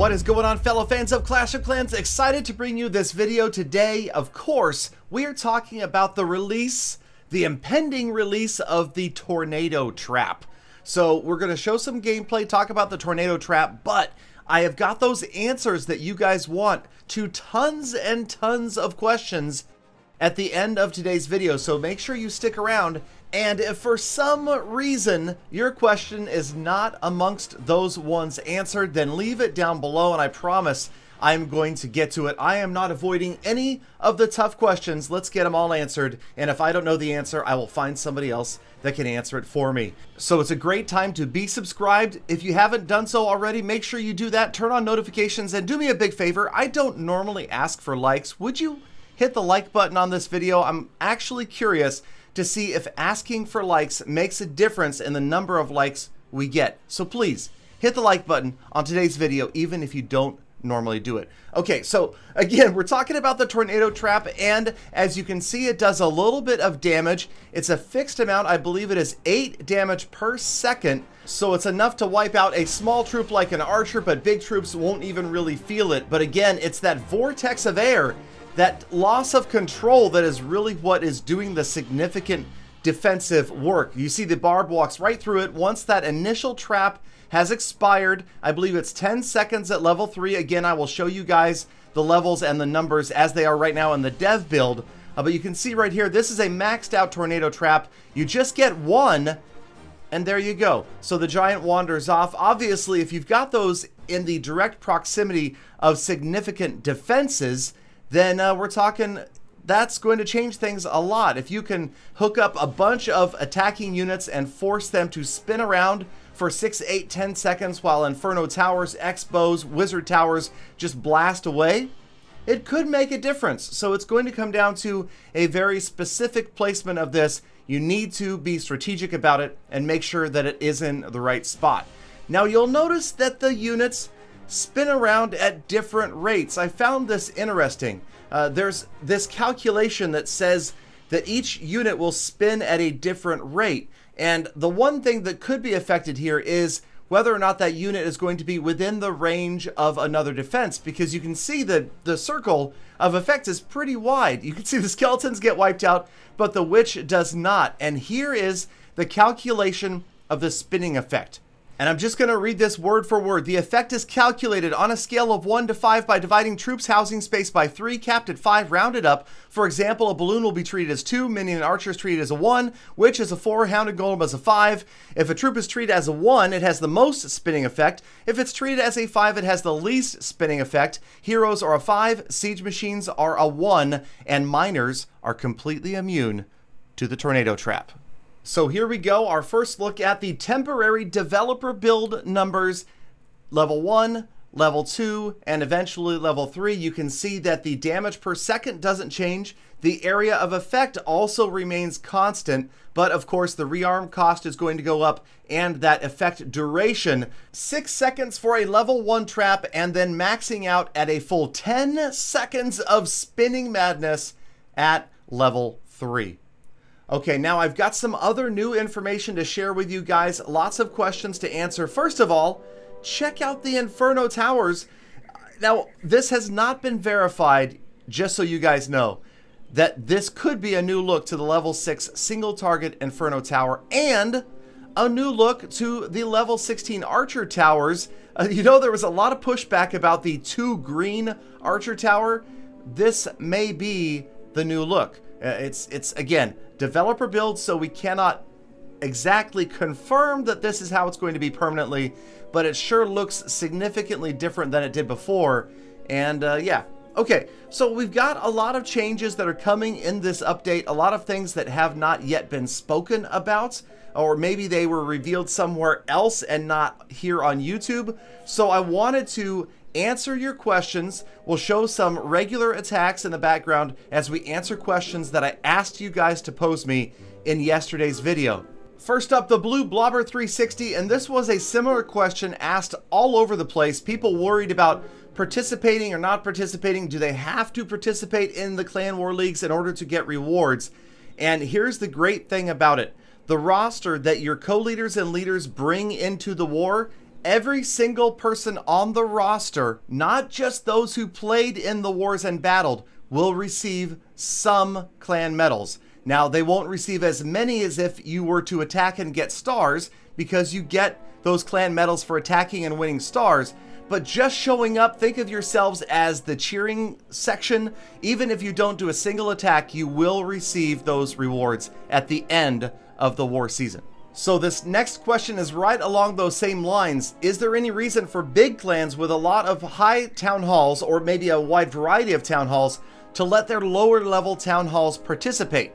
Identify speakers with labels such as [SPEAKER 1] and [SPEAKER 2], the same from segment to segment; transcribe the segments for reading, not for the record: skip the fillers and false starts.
[SPEAKER 1] What is going on, fellow fans of Clash of Clans? Excited to bring you this video today. Of course, we are talking about the impending release of the Tornado Trap. So we're going to show some gameplay, talk about the Tornado Trap, but I have got those answers that you guys want to tons and tons of questions at the end of today's video. So make sure you stick around. And if for some reason your question is not amongst those ones answered, then leave it down below and I promise I'm going to get to it. I am not avoiding any of the tough questions. Let's get them all answered. And if I don't know the answer, I will find somebody else that can answer it for me. So it's a great time to be subscribed. If you haven't done so already, make sure you do that. Turn on notifications and do me a big favor. I don't normally ask for likes. Would you hit the like button on this video? I'm actually curious to see if asking for likes makes a difference in the number of likes we get. So please hit the like button on today's video, even if you don't normally do it. Okay, so again, we're talking about the Tornado Trap, and as you can see, it does a little bit of damage. It's a fixed amount. I believe it is 8 damage per second. So it's enough to wipe out a small troop like an archer, but big troops won't even really feel it. But again, it's that vortex of air, that loss of control, that is really what is doing the significant defensive work. You see the barb walks right through it. Once that initial trap has expired, I believe it's 10 seconds at level 3. Again, I will show you guys the levels and the numbers as they are right now in the dev build. But you can see right here, this is a maxed out Tornado Trap. You just get one, and there you go. So the giant wanders off. Obviously, if you've got those in the direct proximity of significant defenses, then we're talking that's going to change things a lot. If you can hook up a bunch of attacking units and force them to spin around for 6, 8, 10 seconds while Inferno Towers, X-Bows, Wizard Towers just blast away, it could make a difference. So it's going to come down to a very specific placement of this. You need to be strategic about it and make sure that it is in the right spot. Now you'll notice that the units spin around at different rates. I found this interesting. There's this calculation that says that each unit will spin at a different rate. And the one thing that could be affected here is whether or not that unit is going to be within the range of another defense, because you can see that the circle of effect is pretty wide. You can see the skeletons get wiped out, but the witch does not. And here is the calculation of the spinning effect. And I'm just going to read this word for word. The effect is calculated on a scale of 1 to 5 by dividing troops housing space by 3, capped at 5, rounded up. For example, a balloon will be treated as 2, minion and archer is treated as a 1, witch is a 4, hounded golem as a 5. If a troop is treated as a 1, it has the most spinning effect. If it's treated as a 5, it has the least spinning effect. Heroes are a 5, siege machines are a 1, and miners are completely immune to the Tornado Trap. So here we go, our first look at the temporary developer build numbers, level 1, level 2, and eventually level 3. You can see that the damage per second doesn't change. The area of effect also remains constant, but of course the rearm cost is going to go up and that effect duration. 6 seconds for a level 1 trap and then maxing out at a full 10 seconds of spinning madness at level 3. Okay, now I've got some other new information to share with you guys. Lots of questions to answer. First of all, check out the Inferno Towers. Now, this has not been verified, just so you guys know, that this could be a new look to the level 6 single target Inferno Tower and a new look to the level 16 Archer Towers. You know, there was a lot of pushback about the 2 green Archer Tower. This may be the new look. It's again, developer build, so we cannot exactly confirm that this is how it's going to be permanently, but it sure looks significantly different than it did before. And yeah, okay, so we've got a lot of changes that are coming in this update, a lot of things that have not yet been spoken about, or maybe they were revealed somewhere else and not here on YouTube. So I wanted to answer your questions. We'll show some regular attacks in the background as we answer questions that I asked you guys to pose me in yesterday's video. First up, the Blue Blobber 360, and this was a similar question asked all over the place. People worried about participating or not participating. Do they have to participate in the Clan War Leagues in order to get rewards? And here's the great thing about it. The roster that your co-leaders and leaders bring into the war every single person on the roster, not just those who played in the wars and battled, will receive some clan medals. Now, they won't receive as many as if you were to attack and get stars, because you get those clan medals for attacking and winning stars. But just showing up, think of yourselves as the cheering section. Even if you don't do a single attack, you will receive those rewards at the end of the war season. So this next question is right along those same lines. Is there any reason for big clans with a lot of high town halls, or maybe a wide variety of town halls, to let their lower level town halls participate?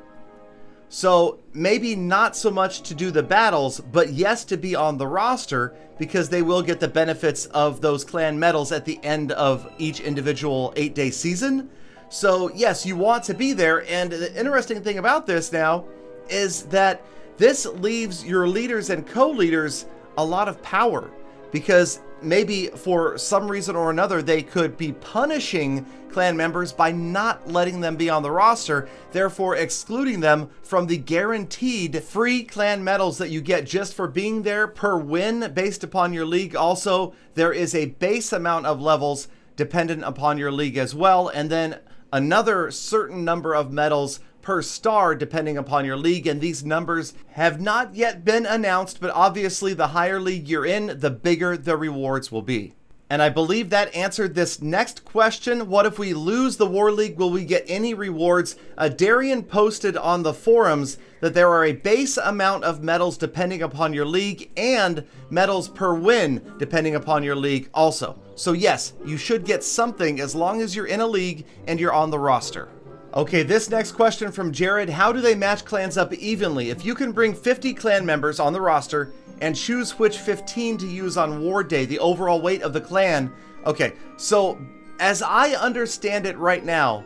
[SPEAKER 1] So maybe not so much to do the battles, but yes, to be on the roster, because they will get the benefits of those clan medals at the end of each individual 8-day season. So yes, you want to be there. And the interesting thing about this now is that this leaves your leaders and co-leaders a lot of power, because maybe for some reason or another, they could be punishing clan members by not letting them be on the roster, therefore excluding them from the guaranteed free clan medals that you get just for being there per win based upon your league. Also, there is a base amount of levels dependent upon your league as well, and then another certain number of medals per star depending upon your league, and these numbers have not yet been announced, but obviously the higher league you're in, the bigger the rewards will be. And I believe that answered this next question. What if we lose the war league? Will we get any rewards? Darian posted on the forums that there are a base amount of medals depending upon your league, and medals per win depending upon your league also. So yes, you should get something as long as you're in a league and you're on the roster. Okay, this next question from Jared. How do they match clans up evenly? If you can bring 50 clan members on the roster and choose which 15 to use on war day, the overall weight of the clan. Okay, so as I understand it right now,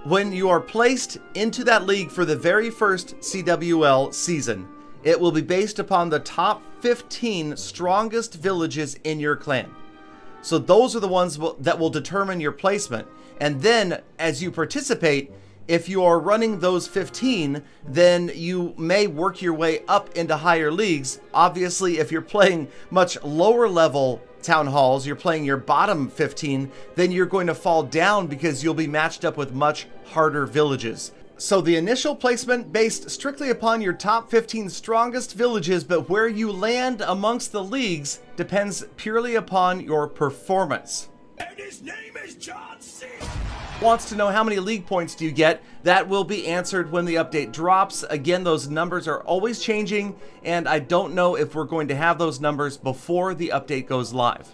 [SPEAKER 1] when you are placed into that league for the very first CWL season, it will be based upon the top 15 strongest villages in your clan. So those are the ones that will determine your placement. And then as you participate, if you are running those 15, then you may work your way up into higher leagues. Obviously, if you're playing much lower level town halls, you're playing your bottom 15, then you're going to fall down because you'll be matched up with much harder villages. So the initial placement based strictly upon your top 15 strongest villages, but where you land amongst the leagues depends purely upon your performance.
[SPEAKER 2] And his name is John C.
[SPEAKER 1] Wants to know how many league points do you get? That will be answered when the update drops. Again, those numbers are always changing, and I don't know if we're going to have those numbers before the update goes live.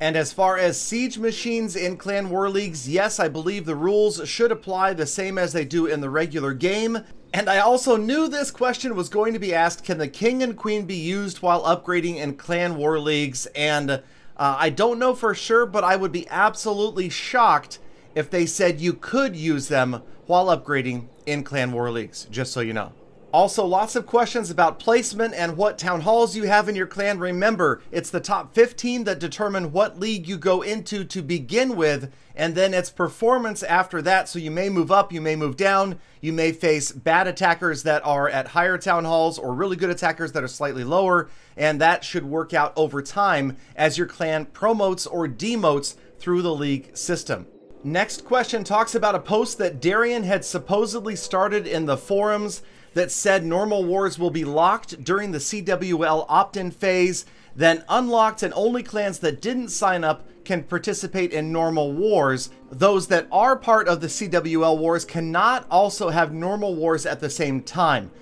[SPEAKER 1] And as far as siege machines in clan war leagues, yes, I believe the rules should apply the same as they do in the regular game. And I also knew this question was going to be asked: can the king and queen be used while upgrading in clan war leagues? And I don't know for sure, but I would be absolutely shocked if they said you could use them while upgrading in clan war leagues, just so you know. Also, lots of questions about placement and what town halls you have in your clan. Remember, it's the top 15 that determine what league you go into to begin with, and then it's performance after that. So you may move up, you may move down, you may face bad attackers that are at higher town halls or really good attackers that are slightly lower, and that should work out over time as your clan promotes or demotes through the league system. Next question talks about a post that Darian had supposedly started in the forums that said normal wars will be locked during the CWL opt-in phase, then unlocked, and only clans that didn't sign up can participate in normal wars. Those that are part of the CWL wars cannot also have normal wars at the same time.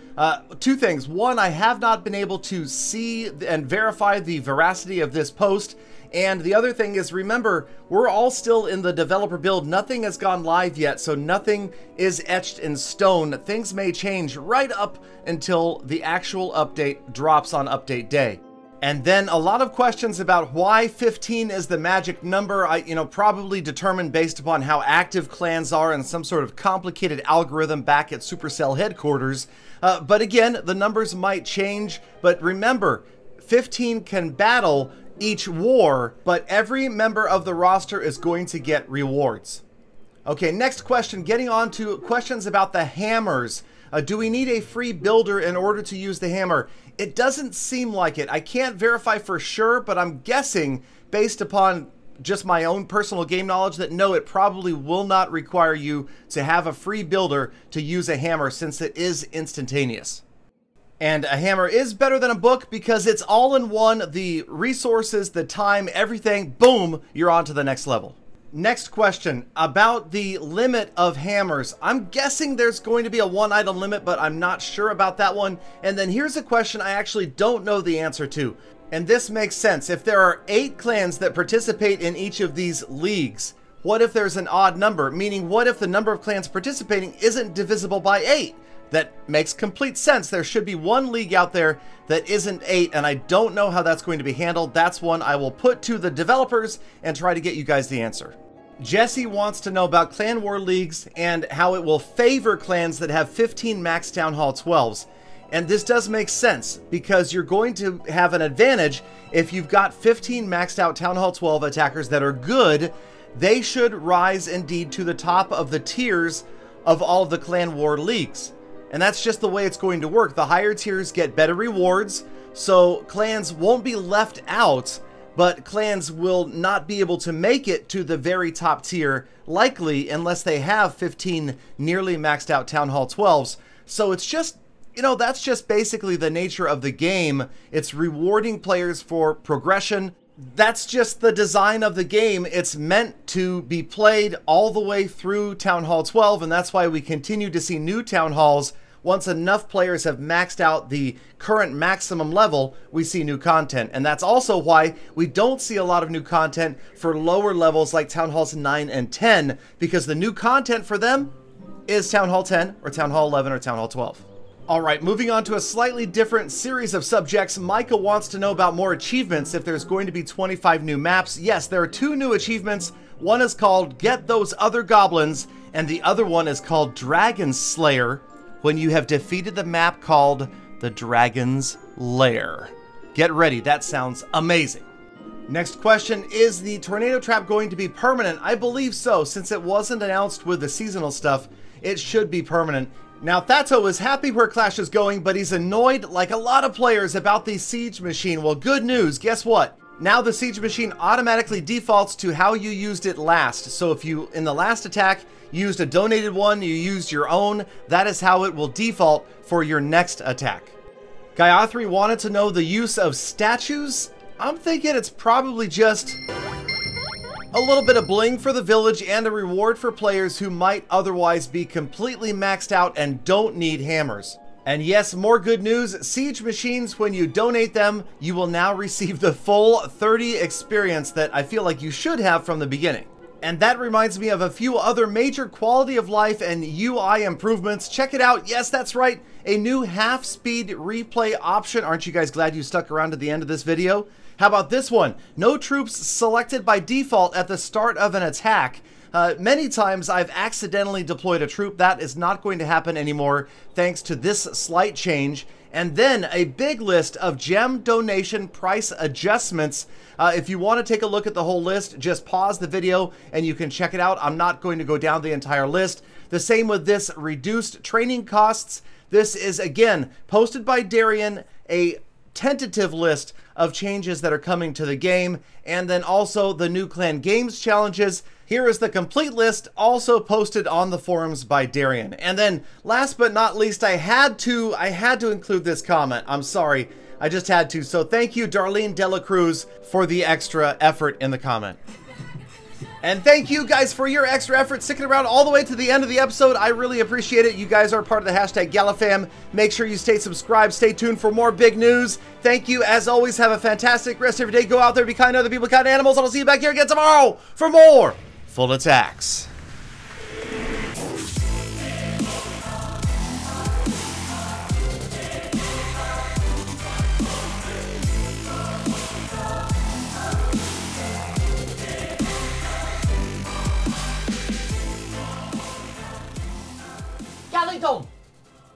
[SPEAKER 1] Two things. One, I have not been able to see and verify the veracity of this post. And the other thing is, remember, we're all still in the developer build. Nothing has gone live yet, so nothing is etched in stone. Things may change right up until the actual update drops on update day. And then a lot of questions about why 15 is the magic number. Probably determined based upon how active clans are and some sort of complicated algorithm back at Supercell headquarters. But again, the numbers might change. But remember, 15 can battle each war, but every member of the roster is going to get rewards. Okay, next question, getting on to questions about the hammers. Do we need a free builder in order to use the hammer? It doesn't seem like it. I can't verify for sure, but I'm guessing based upon just my own personal game knowledge that no, it probably will not require you to have a free builder to use a hammer since it is instantaneous. And a hammer is better than a book because it's all in one, the resources, the time, everything, boom, you're on to the next level. Next question about the limit of hammers. I'm guessing there's going to be a 1-item limit, but I'm not sure about that one. And then here's a question I actually don't know the answer to. And this makes sense. If there are 8 clans that participate in each of these leagues, what if there's an odd number? Meaning, what if the number of clans participating isn't divisible by 8? That makes complete sense. There should be one league out there that isn't 8, and I don't know how that's going to be handled. That's one I will put to the developers and try to get you guys the answer. Jesse wants to know about clan war leagues and how it will favor clans that have 15 max Town Hall 12s. And this does make sense because you're going to have an advantage if you've got 15 maxed out Town Hall 12 attackers that are good. They should rise indeed to the top of the tiers of all of the clan war leagues. And that's just the way it's going to work. The higher tiers get better rewards, so clans won't be left out, but clans will not be able to make it to the very top tier, likely, unless they have 15 nearly maxed out Town Hall 12s. So it's just, you know, that's just basically the nature of the game. It's rewarding players for progression. That's just the design of the game. It's meant to be played all the way through Town Hall 12, and that's why we continue to see new Town Halls. Once enough players have maxed out the current maximum level, we see new content. And that's also why we don't see a lot of new content for lower levels like Town Halls 9 and 10, because the new content for them is Town Hall 10 or Town Hall 11 or Town Hall 12. All right, moving on to a slightly different series of subjects. Micah wants to know about more achievements if there's going to be 25 new maps. Yes, there are 2 new achievements. One is called Get Those Other Goblins, and the other one is called Dragon Slayer, when you have defeated the map called the Dragon's Lair. Get ready, that sounds amazing. Next question, is the tornado trap going to be permanent? I believe so. Since it wasn't announced with the seasonal stuff, it should be permanent. Now, Thato is happy where Clash is going, but he's annoyed, like a lot of players, about the Siege Machine. Well, good news, guess what? Now the Siege Machine automatically defaults to how you used it last. So if you, in the last attack, used a donated one, you used your own, that is how it will default for your next attack. Gayatri wanted to know the use of statues. I'm thinking it's probably just a little bit of bling for the village and a reward for players who might otherwise be completely maxed out and don't need hammers. And yes, more good news, Siege Machines, when you donate them, you will now receive the full 30 experience that I feel like you should have from the beginning. And that reminds me of a few other major quality of life and UI improvements. Check it out. Yes, that's right. A new half-speed replay option. Aren't you guys glad you stuck around to the end of this video? How about this one? No troops selected by default at the start of an attack. Many times I've accidentally deployed a troop. That is not going to happen anymore thanks to this slight change. And then a big list of gem donation price adjustments. If you want to take a look at the whole list, just pause the video and you can check it out. I'm not going to go down the entire list. The same with this reduced training costs. This is, again, posted by Darian, a tentative list of changes that are coming to the game, and then also the new Clan Games challenges. Here is the complete list, also posted on the forums by Darian. And then last but not least, I had to include this comment. I'm sorry, I just had to. So thank you, Darlene Dela Cruz, for the extra effort in the comment. And thank you guys for your extra effort sticking around all the way to the end of the episode. I really appreciate it. You guys are part of the hashtag GalaFam. Make sure you stay subscribed. Stay tuned for more big news. Thank you. As always, have a fantastic rest of your day. Go out there, be kind to other people, kind to animals. I'll see you back here again tomorrow for more Full Attacks.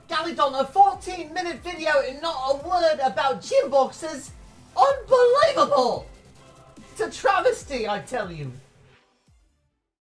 [SPEAKER 3] Galadon, a 14-minute video and not a word about gym boxes? Unbelievable! It's a travesty, I tell you.